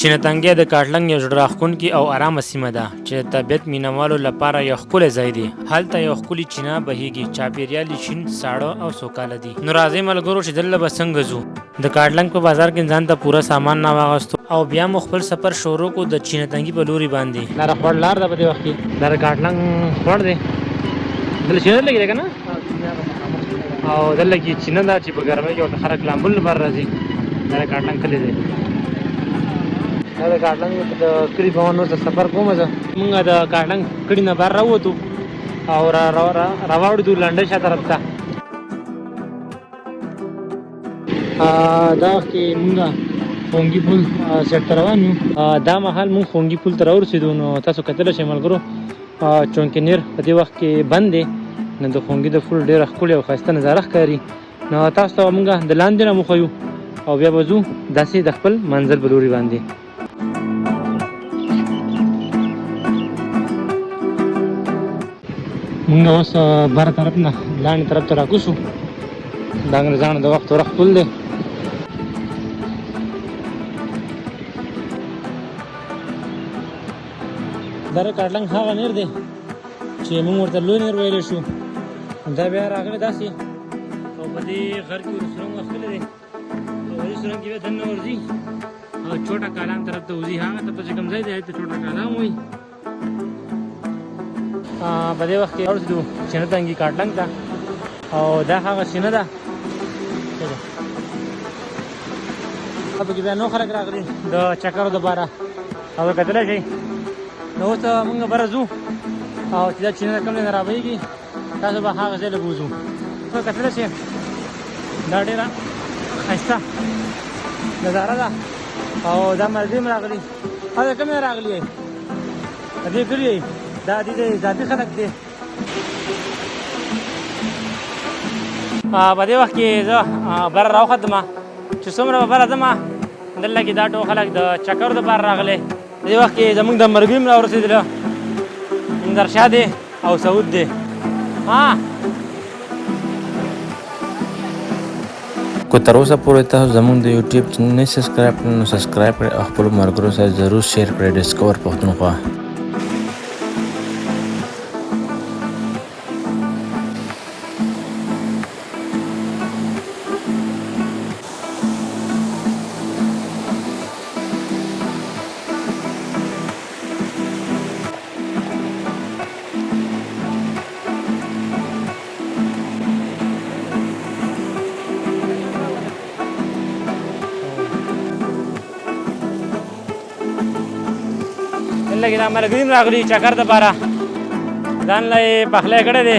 شینتنګي د کاټلنګ یو زړه راښکونکې او ارامه سیمه ده چې د طبیعت مینوالو لپاره یو ښکلی ځای دی. هلته یو ښکلي چینه بهیږي، چاپېریال یې شین، ساړه او سوکاله دي. نو راځئ ملګرو چې دلته به څنګه ځو. د کاټلنګ په بازار کې ځان ته پوره سامان نه واغستو او بیا مو خپل سفر شروع کړو د چینتنګي په لوري باندې. لاره خوړ لار ده په دې وخت کې، دا د کاټلنګ خوړ دی. دلته چینه لګي دی که نه؟ او دلته کې چینه ده چې په ګرمۍ کې ورته خلک لامبل لپاره راځي. دا د کاټلنګ کلی دی. دا د کاټلنګ د کلي په وانه ورته سفر کوم زه. مونږ د کاټلنګ کلي نه بهر راووتو او راواړو لنډۍ شا طرف ته. دا وخت کې مونږ خونګي پل سیټ ته روان یو. دا مهال مونږ خونګي پل ته راورسېدو. نو تاسو کتلی شئ ملګرو چونکینیر په دې وخت کې بند دی. نو د خونګي د پل ډېره ښکلې او ښایسته نظاره ښکاري. نو تاسو ته مونږ د لاندې نه وښیو او بیا به ځو داسې د خپل منزل په لوري باندې. مونږ اوس بره طرف نه لاندې طرف ته راکوزو. د انګریزانو د وخت ورخ پل دی. دا د کاټلنګ هغه نیر دی چې مونږ ورته لوی نیر ویلی شو. دا بیا راغلی داسې او په دې غر کې ور سرنګ وختلی دی او په دې سرنګ کې بیا دننه ورځي او چوټه کالام طرف ته وځي. هغه ته چې کوم ځای دی هلته چوټه کالام وایي. په دې وخت کې ورسېدو چینتنګي کاټلنګ ته او دا هغه سینه ده. پکې بیا نور خلک راغلي د چکرو دپاره. او کتلی شئ نو اوس مونږ بره ځو او چې دا چینه د کوم ځای نه رابهېږي تاسو به هغه ځای له بوځو. کتلی شئ دا ډېره ښایسته نظاره ده او دا ملګري هم راغلي. او د کوم ځای راغلي یې؟ د دې کلي یې؟ دا د ذاتي خلک دی. په دې وخت کې زه بره راوختم چې څومره به بره ځم دلته کې دا ټول خلک د چکرو دپاره راغلی. په دې وخت کې زموږ د مرګي هم راورسېدله، اندرشاه دی او سعود دی. که تر اوسه پورې تاسو زموږ د یوټیوب چینل نه سبسکرایب کړئ نو سبسکرایب کړئ او خپلو ملګرو سره ضرور شیر کړئ. ډسکور پښتونخوا. دلته کې دا ملګري هم راغلي چکر دپاره، ځان له یې پخلی کړی دی.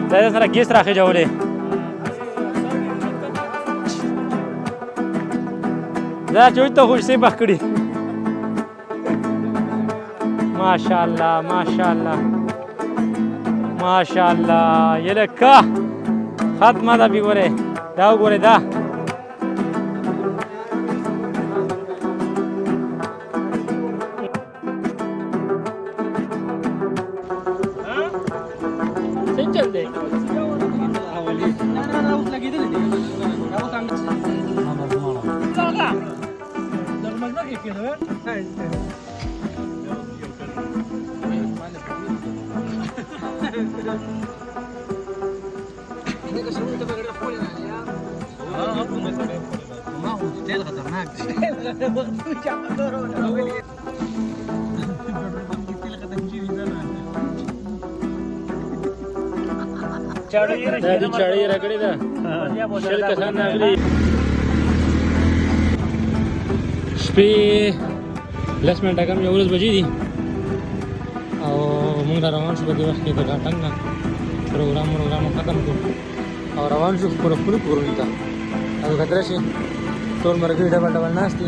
دا یې سره ګیس راخېجولی. دا چې وچ ته خو شیسې پخ کړي. ماشاءالله ماشاءالله ماشاءالله. یې لکه ختمه ده. بې ګورئ دا وګورئ دا دا دې چاړه یې راکړې ده. 20 کسان راغلي. شپې 10 منټه کم 11 بجې دي او موږ را روان شو. په دې وخت کې د کاټلنګ نه پروګرام ختم کړو او روان شو خپلو کورونو ته. او کتلی شئ ټول ملګري ډبل ناست دي.